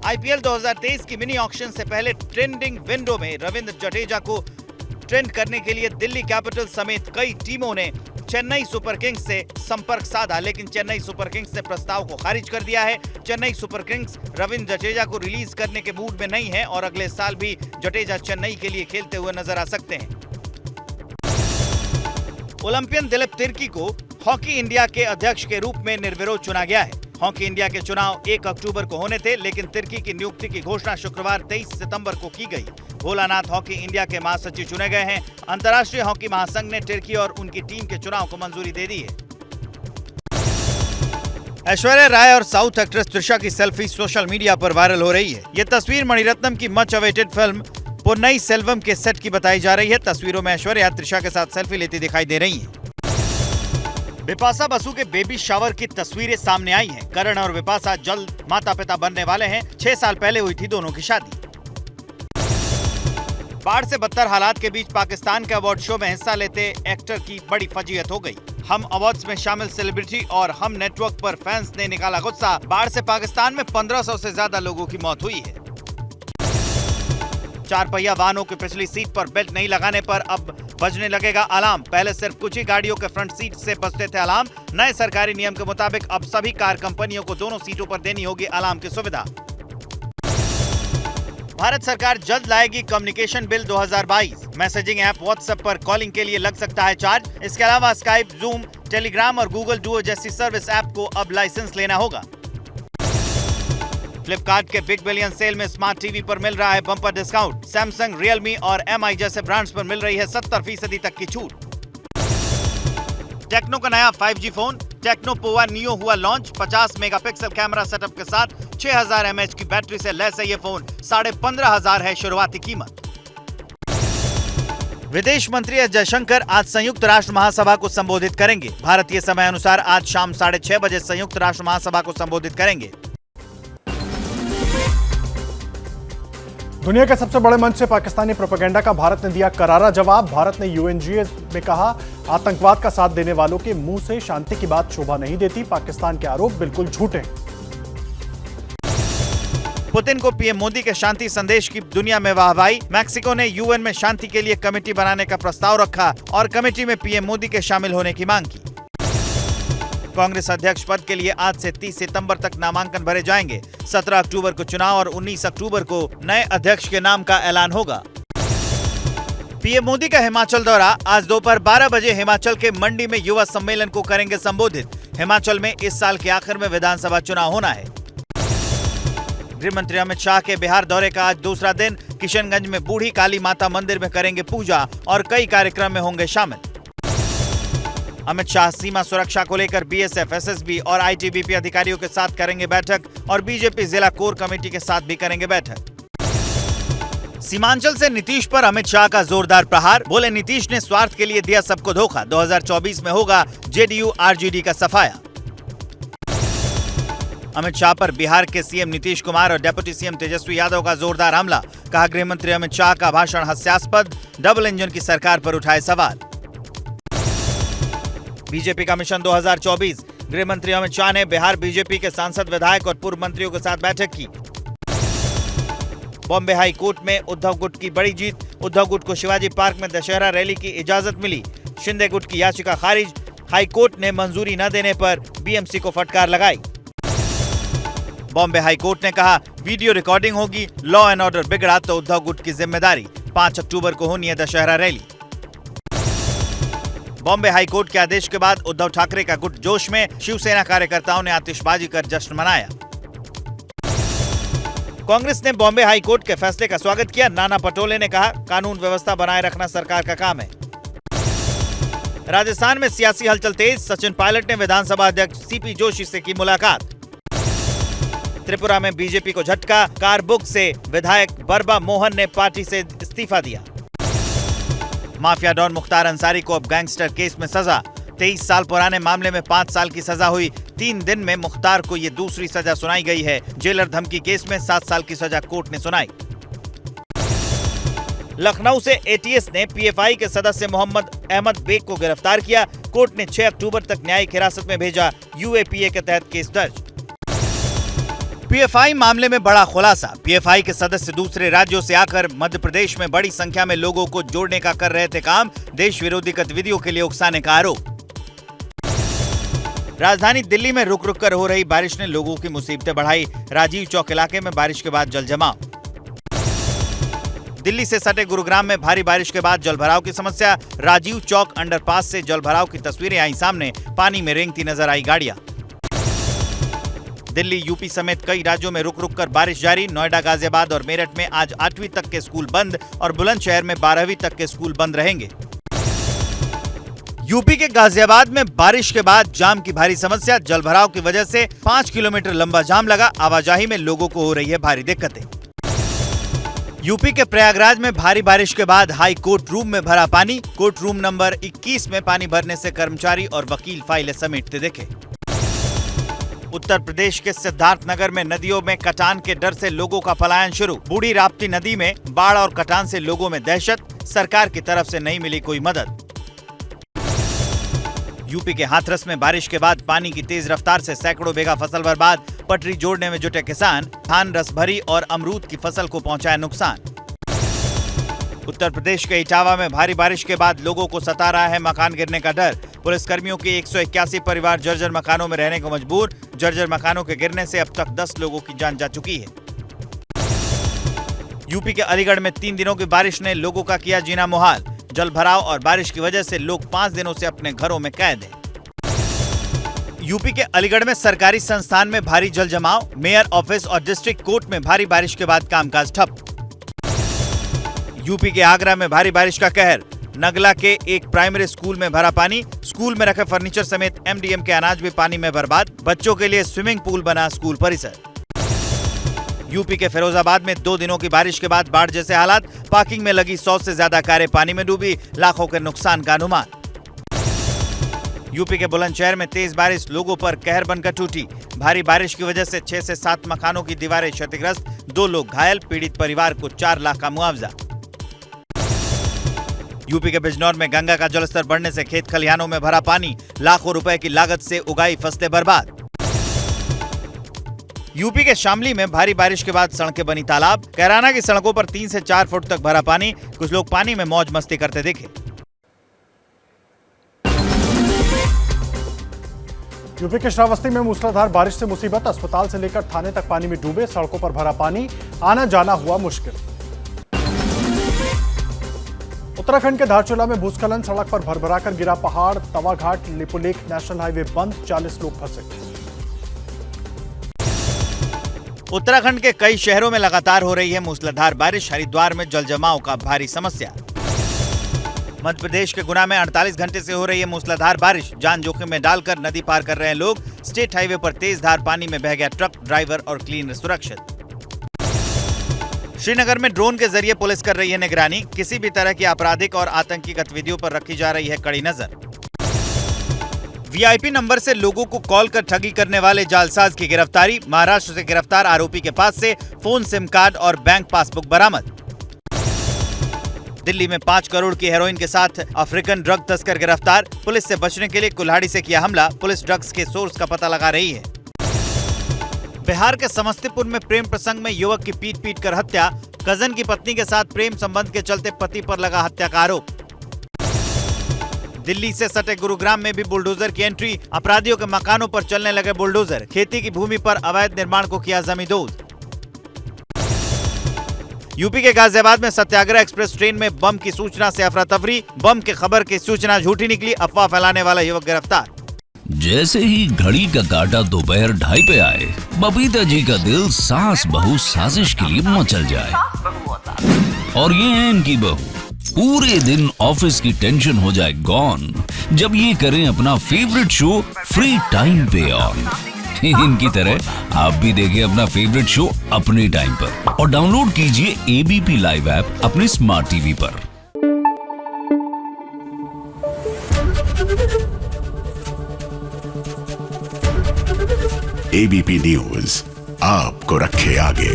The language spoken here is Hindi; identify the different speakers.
Speaker 1: आईपीएल 2023 की मिनी ऑक्शन से पहले ट्रेंडिंग विंडो में रविंद्र जडेजा को ट्रेंड करने के लिए दिल्ली कैपिटल्स समेत कई टीमों ने चेन्नई सुपर किंग्स से संपर्क साधा, लेकिन चेन्नई सुपर किंग्स ने प्रस्ताव को खारिज कर दिया है। चेन्नई सुपर किंग्स रविंद्र जडेजा को रिलीज करने के मूड में नहीं है और अगले साल भी जडेजा चेन्नई के लिए खेलते हुए नजर आ सकते हैं। ओलंपियन दिलीप तिर्की को हॉकी इंडिया के अध्यक्ष के रूप में निर्विरोध चुना गया है। हॉकी इंडिया के चुनाव 1 अक्टूबर को होने थे, लेकिन तिर्की की नियुक्ति की घोषणा शुक्रवार 23 सितंबर को की गई। भोलानाथ हॉकी इंडिया के महासचिव चुने गए हैं। अंतर्राष्ट्रीय हॉकी महासंघ ने तिर्की और उनकी टीम के चुनाव को मंजूरी दे दी है। ऐश्वर्या राय और साउथ एक्ट्रेस त्रिशा की सेल्फी सोशल मीडिया पर वायरल हो रही है। ये तस्वीर मणिरत्नम की मच अवेटेड फिल्म पोन्नई सेल्वम के सेट की बताई जा रही है। तस्वीरों में ऐश्वर्या त्रिशा के साथ सेल्फी लेती दिखाई दे रही है। बिपाशा बसु के बेबी शावर की तस्वीरें सामने आई हैं। करण और बिपाशा जल्द माता पिता बनने वाले हैं। 6 साल पहले हुई थी दोनों की शादी। बाढ़ से बदतर हालात के बीच पाकिस्तान के अवार्ड शो में हिस्सा लेते एक्टर की बड़ी फजीहत हो गई। हम अवार्ड्स में शामिल सेलिब्रिटी और हम नेटवर्क पर फैंस ने निकाला गुस्सा। बाढ़ से पाकिस्तान में 1500 से ज्यादा लोगों की मौत हुई है। 4 पहिया वाहनों की पिछली सीट पर बेल्ट नहीं लगाने पर अब बजने लगेगा अलार्म। पहले सिर्फ कुछ ही गाड़ियों के फ्रंट सीट से बजते थे अलार्म। नए सरकारी नियम के मुताबिक अब सभी कार कंपनियों को दोनों सीटों पर देनी होगी अलार्म की सुविधा। भारत सरकार जल्द लाएगी communication bill 2022। Messaging app WhatsApp पर कॉलिंग के लिए लग सकता है चार्ज। इसके अलावा स्काइप, जूम, टेलीग्राम और गूगल डुओ जैसी सर्विस ऐप को अब लाइसेंस लेना होगा। फ्लिपकार्ट के बिग बिलियन सेल में स्मार्ट टीवी पर मिल रहा है बम्पर डिस्काउंट। सैमसंग, रियलमी और एमआई जैसे ब्रांड्स पर मिल रही है 70% तक की छूट। टेक्नो का नया 5G phone techno Pova neo हुआ लॉन्च। 50 मेगापिक्सल कैमरा सेटअप के साथ 6000 mAh की बैटरी से लैस है ये फोन। 15,500 है शुरुआती कीमत। विदेश मंत्री एस जयशंकर आज संयुक्त राष्ट्र महासभा को संबोधित करेंगे। भारतीय समय अनुसार आज शाम 6:30 बजे संयुक्त राष्ट्र महासभा को संबोधित करेंगे।
Speaker 2: दुनिया के सबसे बड़े मंच से पाकिस्तानी प्रोपेगेंडा का भारत ने दिया करारा जवाब। भारत ने यूएनजीए में कहा, आतंकवाद का साथ देने वालों के मुंह से शांति की बात शोभा नहीं देती। पाकिस्तान के आरोप बिल्कुल झूठे।
Speaker 1: पुतिन को पीएम मोदी के शांति संदेश की दुनिया में वाहवाही। मैक्सिको ने यूएन में शांति के लिए कमेटी बनाने का प्रस्ताव रखा और कमेटी में पीएम मोदी के शामिल होने की मांग की। कांग्रेस अध्यक्ष पद के लिए आज से 30 सितंबर तक नामांकन भरे जाएंगे। 17 अक्टूबर को चुनाव और 19 अक्टूबर को नए अध्यक्ष के नाम का ऐलान होगा। पीएम मोदी का हिमाचल दौरा। आज दोपहर 12 बजे हिमाचल के मंडी में युवा सम्मेलन को करेंगे संबोधित। हिमाचल में इस साल के आखिर में विधानसभा चुनाव होना है। गृह मंत्री अमित शाह के बिहार दौरे का आज दूसरा दिन। किशनगंज में बूढ़ी काली माता मंदिर में करेंगे पूजा और कई कार्यक्रम में होंगे शामिल। अमित शाह सीमा सुरक्षा को लेकर बीएसएफ, एसएसबी और आईटीबीपी अधिकारियों के साथ करेंगे बैठक और बीजेपी जिला कोर कमेटी के साथ भी करेंगे बैठक। सीमांचल से नीतीश पर अमित शाह का जोरदार प्रहार। बोले, नीतीश ने स्वार्थ के लिए दिया सबको धोखा। 2024 में होगा जेडीयू आरजेडी का सफाया। अमित शाह पर बिहार के सीएम नीतीश कुमार और डिप्टी सीएम तेजस्वी यादव का जोरदार हमला। कहा, गृह मंत्री अमित शाह का भाषण हास्यास्पद। डबल इंजन की सरकार पर उठाए सवाल। बीजेपी का मिशन 2024। गृह मंत्री अमित शाह ने बिहार बीजेपी के सांसद, विधायक और पूर्व मंत्रियों के साथ बैठक की। बॉम्बे हाई कोर्ट में उद्धव गुट की बड़ी जीत। उद्धव गुट को शिवाजी पार्क में दशहरा रैली की इजाजत मिली। शिंदे गुट की याचिका खारिज। हाई कोर्ट ने मंजूरी न देने पर बीएमसी को फटकार लगाई। बॉम्बे हाई कोर्ट ने कहा, वीडियो रिकॉर्डिंग होगी, लॉ एंड ऑर्डर बिगड़ा तो उद्धव गुट की जिम्मेदारी। 5 अक्टूबर को होनी है Dussehra rally. Bombay high court के आदेश के बाद उद्धव ठाकरे का गुट जोश में। शिवसेना कार्यकर्ताओं ने आतिशबाजी कर जश्न मनाया। कांग्रेस ने बॉम्बे हाई कोर्ट के फैसले का स्वागत किया। नाना पटोले ने कहा, कानून व्यवस्था बनाए रखना सरकार का काम है। राजस्थान में सियासी हलचल तेज। सचिन पायलट ने विधानसभा अध्यक्ष सीपी जोशी से की मुलाकात। त्रिपुरा में बीजेपी को झटका। कार बुक से विधायक बरबा मोहन ने पार्टी से इस्तीफा दिया। माफिया डॉन मुख्तार अंसारी को अब गैंगस्टर केस में सजा। 23 साल पुराने मामले में 5 साल की सजा हुई। 3 दिन में मुख्तार को ये दूसरी सजा सुनाई गई है। जेलर धमकी केस में 7 साल की सजा कोर्ट ने सुनाई। लखनऊ से एटीएस ने पीएफआई के सदस्य मोहम्मद अहमद बेग को गिरफ्तार किया। कोर्ट ने 6 अक्टूबर तक न्यायिक हिरासत में भेजा। यूएपीए के तहत केस दर्ज। पीएफआई मामले में बड़ा खुलासा। पीएफआई के सदस्य दूसरे राज्यों से आकर मध्य प्रदेश में बड़ी संख्या में लोगों को जोड़ने का कर रहे थे काम। देश विरोधी गतिविधियों के लिए उकसाने का आरोप। राजधानी दिल्ली में रुक रुक कर हो रही बारिश ने लोगों की मुसीबतें बढ़ाई। राजीव चौक इलाके में बारिश के बाद जलजमाव। दिल्ली से सटे गुरुग्राम में भारी बारिश के बाद जलभराव की समस्या। राजीव चौक अंडरपास से जलभराव की तस्वीरें आई सामने। पानी में रेंगती नजर आई गाड़ियां। दिल्ली, यूपी समेत कई राज्यों में रुक रुक कर बारिश जारी। नोएडा, गाजियाबाद और मेरठ में आज 8वीं तक के स्कूल बंद और बुलंदशहर में 12वीं तक के स्कूल बंद रहेंगे। यूपी के गाजियाबाद में बारिश के बाद जाम की भारी समस्या। जलभराव की वजह से 5 किलोमीटर लंबा जाम लगा। आवाजाही में लोगों को हो रही है भारी दिक्कतें। यूपी के प्रयागराज में भारी बारिश के बाद हाई कोर्ट रूम में भरा पानी। कोर्ट रूम नंबर 21 में पानी भरने से कर्मचारी और वकील फाइलें समेटते दिखे। उत्तर प्रदेश के सिद्धार्थनगर में नदियों में कटान के डर से लोगों का पलायन शुरू। बूढ़ी राप्ती नदी में बाढ़ और कटान से लोगों में दहशत। सरकार की तरफ से नहीं मिली कोई मदद। यूपी के हाथरस में बारिश के बाद पानी की तेज रफ्तार से सैकड़ों बीघा फसल बर्बाद। पटरी जोड़ने में जुटे किसान। धान, रसभरी और अमरूद की फसल को पहुंचाया नुकसान। उत्तर प्रदेश के इटावा में भारी बारिश के बाद लोगों को सता रहा है मकान गिरने का डर। पुलिसकर्मियों के 181 परिवार जर्जर मकानों में रहने को मजबूर। जर्जर मकानों के गिरने से अब तक 10 लोगों की जान जा चुकी है। यूपी के अलीगढ़ में 3 दिनों की बारिश ने लोगों का किया जीना मुहाल। जलभराव और बारिश की वजह से लोग 5 दिनों से अपने घरों में कैद हैं। यूपी के अलीगढ़ में सरकारी संस्थान में भारी जल जमाव। मेयर ऑफिस और डिस्ट्रिक्ट कोर्ट में भारी बारिश के बाद कामकाज ठप। यूपी के आगरा में भारी बारिश का कहर। नगला के एक प्राइमरी स्कूल में भरा पानी। स्कूल में रखे फर्नीचर समेत एमडीएम के अनाज भी पानी में बर्बाद। बच्चों के लिए स्विमिंग पूल बना स्कूल परिसर। यूपी के फिरोजाबाद में 2 दिनों की बारिश के बाद बाढ़ जैसे हालात। पार्किंग में लगी 100 से ज्यादा कारें पानी में डूबी। लाखों के नुकसान का अनुमान। यूपी के बुलंदशहर में तेज बारिश लोगों पर कहर बनकर टूटी। भारी बारिश की वजह से 6 से 7 मकानों की दीवारें क्षतिग्रस्त। 2 लोग घायल। पीड़ित परिवार को 4 लाख का मुआवजा। यूपी के बिजनौर में गंगा का जलस्तर बढ़ने से खेत खलिहानों में भरा पानी। लाखों रुपए की लागत से उगाई फसलें बर्बाद। यूपी के शामली में भारी बारिश के बाद सड़कें बनी तालाब। कैराना की सड़कों पर 3 से 4 फुट तक भरा पानी। कुछ लोग पानी में मौज मस्ती करते दिखे।
Speaker 2: यूपी के श्रावस्ती में मूसलाधार बारिश से मुसीबत। अस्पताल से लेकर थाने तक पानी में डूबे। सड़कों पर भरा पानी। आना जाना हुआ मुश्किल। उत्तराखंड के धारचूला में भूस्खलन। सड़क पर भरभराकर गिरा पहाड़। तवाघाट लिपुलेख नेशनल हाईवे बंद। 40 लोग फंसे।
Speaker 1: उत्तराखंड के कई शहरों में लगातार हो रही है मूसलाधार बारिश। हरिद्वार में जलजमाव का भारी समस्या। मध्य प्रदेश के गुना में 48 घंटे से हो रही है मूसलाधार बारिश। जान जोखिम में डालकर नदी पार कर रहे हैं लोग। स्टेट हाईवे पर तेज धार पानी में बह गया ट्रक। ड्राइवर और क्लीनर सुरक्षित। श्रीनगर में ड्रोन के जरिए पुलिस कर रही है निगरानी। किसी भी तरह की आपराधिक और आतंकी गतिविधियों पर रखी जा रही है कड़ी नजर। वीआईपी नंबर से लोगों को कॉल कर ठगी करने वाले जालसाज की गिरफ्तारी। महाराष्ट्र से गिरफ्तार आरोपी के पास से फोन, सिम कार्ड और बैंक पासबुक बरामद। दिल्ली में 5 करोड़ की हेरोइन के साथ अफ्रीकन ड्रग तस्कर गिरफ्तार। पुलिस से बचने के लिए कुल्हाड़ी से किया हमला। पुलिस ड्रग्स के सोर्स का पता लगा रही है। बिहार के समस्तीपुर में प्रेम प्रसंग में युवक की पीट कर हत्या। कजन की पत्नी के साथ प्रेम संबंध के चलते पति पर लगा हत्या का आरोप। दिल्ली से सटे गुरुग्राम में भी बुलडोजर की एंट्री। अपराधियों के मकानों पर चलने लगे बुलडोजर। खेती की भूमि पर अवैध निर्माण को किया जमींदोज। यूपी के गाजियाबाद में सत्याग्रह एक्सप्रेस ट्रेन में बम की सूचना से अफरा तफरी। बम के खबर की सूचना झूठी निकली। अफवाह फैलाने वाला युवक गिरफ्तार।
Speaker 3: जैसे ही घड़ी का काटा दोपहर 2:30 पे आए, बबीता जी का दिल सास बहू साजिश के लिए मचल जाए। और ये है इनकी बहू। पूरे दिन ऑफिस की टेंशन हो जाए गॉन जब ये करें अपना फेवरेट शो फ्री टाइम पे ऑन। इनकी तरह आप भी देखें अपना फेवरेट शो अपने टाइम पर और डाउनलोड कीजिए एबीपी लाइव ऐप अपने स्मार्ट टीवी पर।
Speaker 4: एबीपी न्यूज आपको रखे आगे।